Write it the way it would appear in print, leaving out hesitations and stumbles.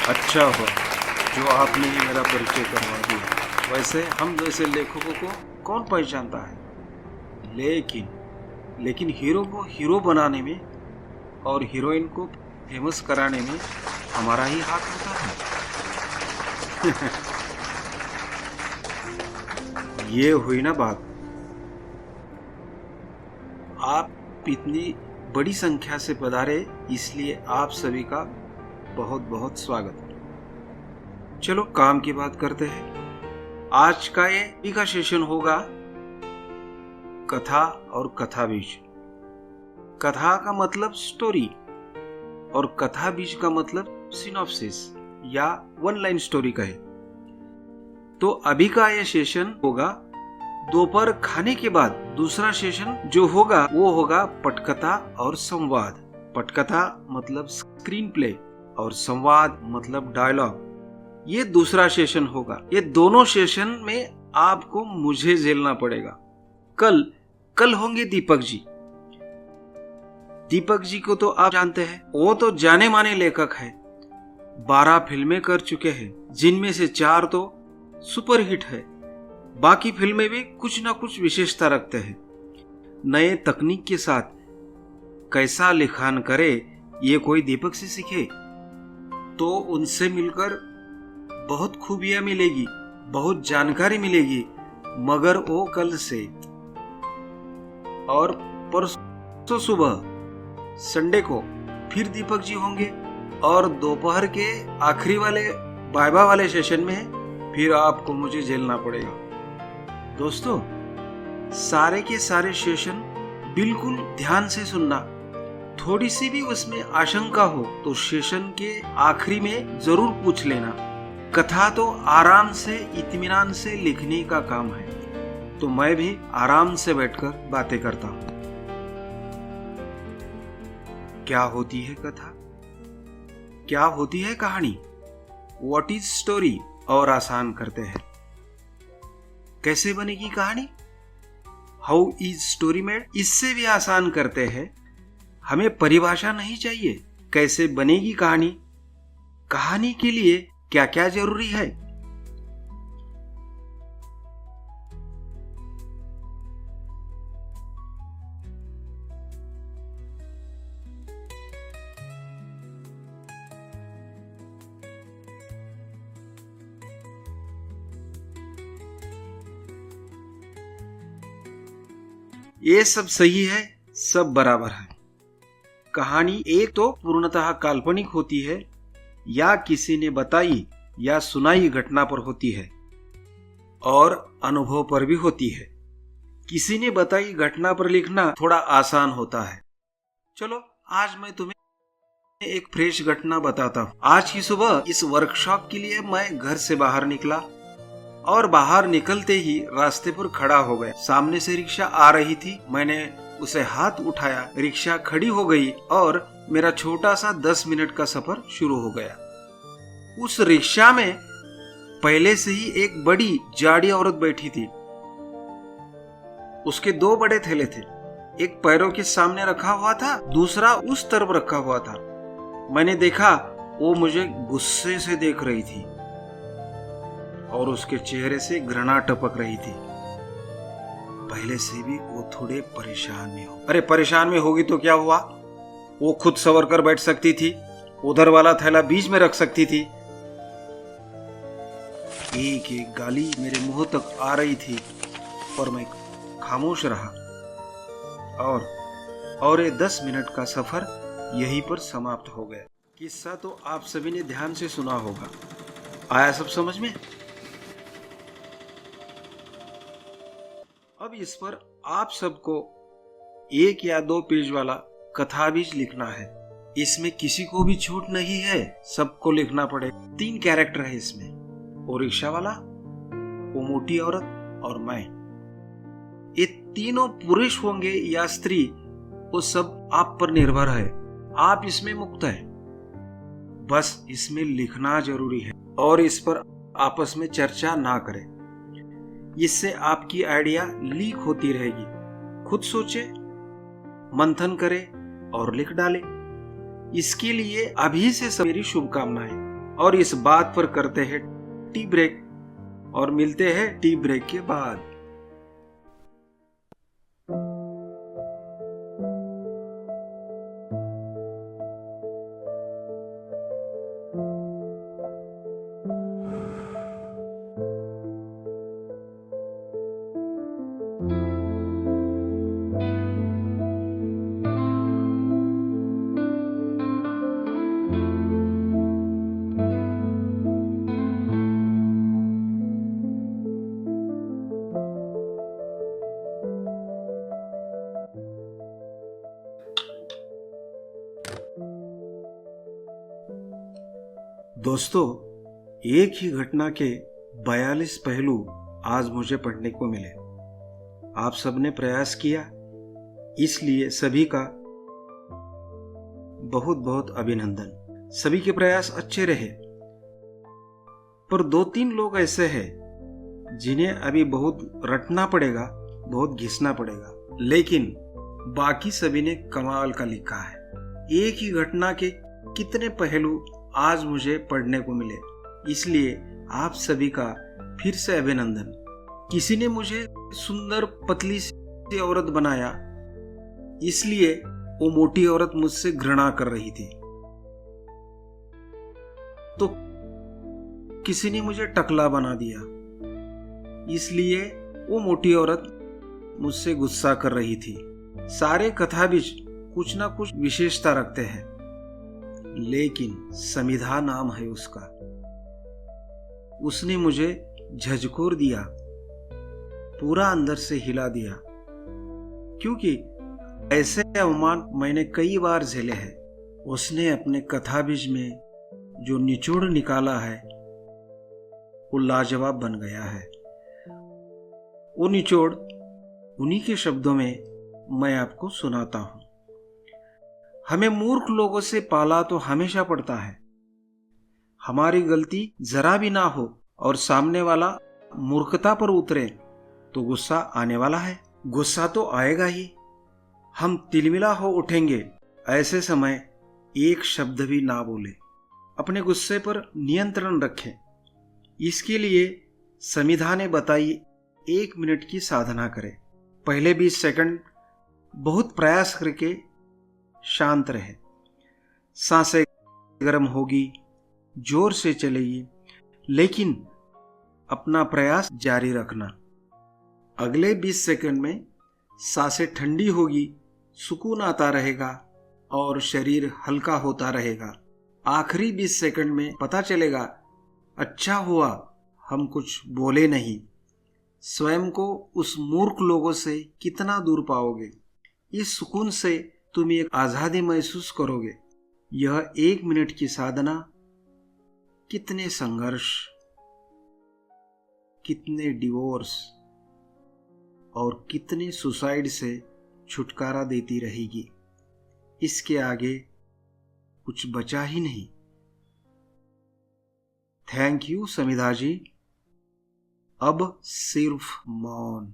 अच्छा हुआ जो आपने ही मेरा परिचय करवा दिया। वैसे हम जैसे लेखकों को कौन पहचानता है, लेकिन हीरो को हीरो बनाने में और हीरोइन को फेमस कराने में हमारा ही हाथ होता है। ये हुई ना बात। आप इतनी बड़ी संख्या से पधारे, इसलिए आप सभी का बहुत बहुत स्वागत है। चलो काम की बात करते हैं। आज का ये का सेशन होगा कथा और कथा बीज। कथा का मतलब स्टोरी और कथा बीज का मतलब सिनॉप्सिस या वन लाइन स्टोरी कहे तो अभी का ये सेशन होगा दोपहर खाने के बाद। दूसरा सेशन जो होगा वो होगा पटकथा और संवाद। पटकथा मतलब स्क्रीन प्ले और संवाद मतलब डायलॉग। ये दूसरा सेशन होगा। ये दोनों सेशन में आपको मुझे झेलना पड़ेगा। कल होंगे दीपक जी। दीपक जी को तो आप जानते हैं, वो तो जाने माने लेखक है। 12 फिल्में कर चुके हैं, जिनमें से 4 तो सुपरहिट है। बाकी फिल्में भी कुछ ना कुछ विशेषता रखते हैं। नए तकनीक के साथ कैसा लिखान करे ये कोई दीपक से सीखे तो उनसे मिलकर बहुत खूबियां मिलेगी, बहुत जानकारी मिलेगी। मगर वो कल से और परसों सुबह संडे को फिर दीपक जी होंगे और दोपहर के आखिरी वाले बायबा वाले सेशन में फिर आपको मुझे झेलना पड़ेगा। दोस्तों, सारे के सारे सेशन बिल्कुल ध्यान से सुनना। थोड़ी सी भी उसमें आशंका हो तो सेशन के आखिरी में जरूर पूछ लेना। कथा तो आराम से इत्मीनान से लिखने का काम है, तो मैं भी आराम से बैठकर बातें करता हूं। क्या होती है कथा, क्या होती है कहानी, व्हाट इज स्टोरी, और आसान करते हैं कैसे बनेगी कहानी, हाउ इज स्टोरी मेड, इससे भी आसान करते हैं। हमें परिभाषा नहीं चाहिए, कैसे बनेगी कहानी, कहानी के लिए क्या क्या जरूरी है। ये सब सही है, सब बराबर है। कहानी एक तो पूर्णतः काल्पनिक होती है या किसी ने बताई या सुनाई घटना पर होती है और अनुभव पर भी होती है। किसी ने बताई घटना पर लिखना थोड़ा आसान होता है। चलो आज मैं तुम्हें एक फ्रेश घटना बताता हूँ। आज की सुबह इस वर्कशॉप के लिए मैं घर से बाहर निकला और बाहर निकलते ही रास्ते पर खड़ा हो गया। सामने से रिक्शा आ रही थी, मैंने उसे हाथ उठाया, रिक्शा खड़ी हो गई और मेरा छोटा सा 10 मिनट का सफर शुरू हो गया। उस रिक्शा में पहले से ही एक बड़ी जाड़ी औरत बैठी थी। उसके 2 बड़े थैले थे, एक पैरों के सामने रखा हुआ था, दूसरा उस तरफ रखा हुआ था। मैंने देखा वो मुझे गुस्से से देख रही थी और उसके चेहरे से घृणा टपक रही थी। पहले से भी वो थोड़े परेशान में हो। अरे परेशान में होगी तो क्या हुआ, वो खुद सवर कर बैठ सकती थी, उधर वाला थैला बीच में रख सकती थी। एक एक गाली मेरे मुंह तक आ रही थी पर मैं खामोश रहा और ये 10 मिनट का सफर यहीं पर समाप्त हो गया। किस्सा तो आप सभी ने ध्यान से सुना होगा। आया सब समझ में? अब इस पर आप सबको 1 या 2 पेज वाला कथा बीज लिखना है। इसमें किसी को भी छूट नहीं है, सबको लिखना पड़े। 3 कैरेक्टर है इसमें, वो रिक्शा वाला, वो मोटी औरत और मैं। ये तीनों पुरुष होंगे या स्त्री, वो सब आप पर निर्भर है। आप इसमें मुक्त है, बस इसमें लिखना जरूरी है और इस पर आपस में चर्चा ना करें। इससे आपकी आइडिया लीक होती रहेगी। खुद सोचे, मंथन करे और लिख डाले। इसके लिए अभी से मेरी शुभकामनाएं। और इस बात पर करते हैं टी ब्रेक और मिलते हैं टी ब्रेक के बाद। दोस्तों, एक ही घटना के 42 पहलू आज मुझे पढ़ने को मिले। आप सबने प्रयास किया, इसलिए सभी का बहुत बहुत अभिनंदन। सभी के प्रयास अच्छे रहे, पर 2-3 लोग ऐसे हैं जिन्हें अभी बहुत रटना पड़ेगा, बहुत घिसना पड़ेगा, लेकिन बाकी सभी ने कमाल का लिखा है। एक ही घटना के कितने पहलू आज मुझे पढ़ने को मिले, इसलिए आप सभी का फिर से अभिनंदन। किसी ने मुझे सुंदर पतली सी औरत बनाया, इसलिए वो मोटी औरत मुझसे घृणा कर रही थी। तो किसी ने मुझे टकला बना दिया, इसलिए वो मोटी औरत मुझसे गुस्सा कर रही थी। सारे कथाबीज कुछ ना कुछ विशेषता रखते हैं, लेकिन समिधा नाम है उसका। उसने मुझे झकझोर दिया, पूरा अंदर से हिला दिया, क्योंकि ऐसे अवमान मैंने कई बार झेले हैं। उसने अपने कथाबीज में जो निचोड़ निकाला है वो लाजवाब बन गया है। वो निचोड़ उन्हीं के शब्दों में मैं आपको सुनाता हूं। हमें मूर्ख लोगों से पाला तो हमेशा पड़ता है। हमारी गलती जरा भी ना हो और सामने वाला मूर्खता पर उतरे तो गुस्सा आने वाला है। गुस्सा तो आएगा ही, हम तिलमिला हो उठेंगे। ऐसे समय एक शब्द भी ना बोले, अपने गुस्से पर नियंत्रण रखें। इसके लिए समिधा ने बताई 1 मिनट की साधना करें। पहले 20 सेकंड बहुत प्रयास करके शांत रहे। सांसें गर्म होगी, जोर से चलेगी, लेकिन अपना प्रयास जारी रखना। अगले 20 सेकंड में सांसें ठंडी होगी, सुकून आता रहेगा और शरीर हल्का होता रहेगा। आखिरी 20 सेकंड में पता चलेगा, अच्छा हुआ हम कुछ बोले नहीं। स्वयं को उस मूर्ख लोगों से कितना दूर पाओगे। इस सुकून से तुम एक आजादी महसूस करोगे। यह 1 मिनट की साधना कितने संघर्ष, कितने डिवोर्स और कितने सुसाइड से छुटकारा देती रहेगी। इसके आगे कुछ बचा ही नहीं। थैंक यू समिधा जी। अब सिर्फ मौन।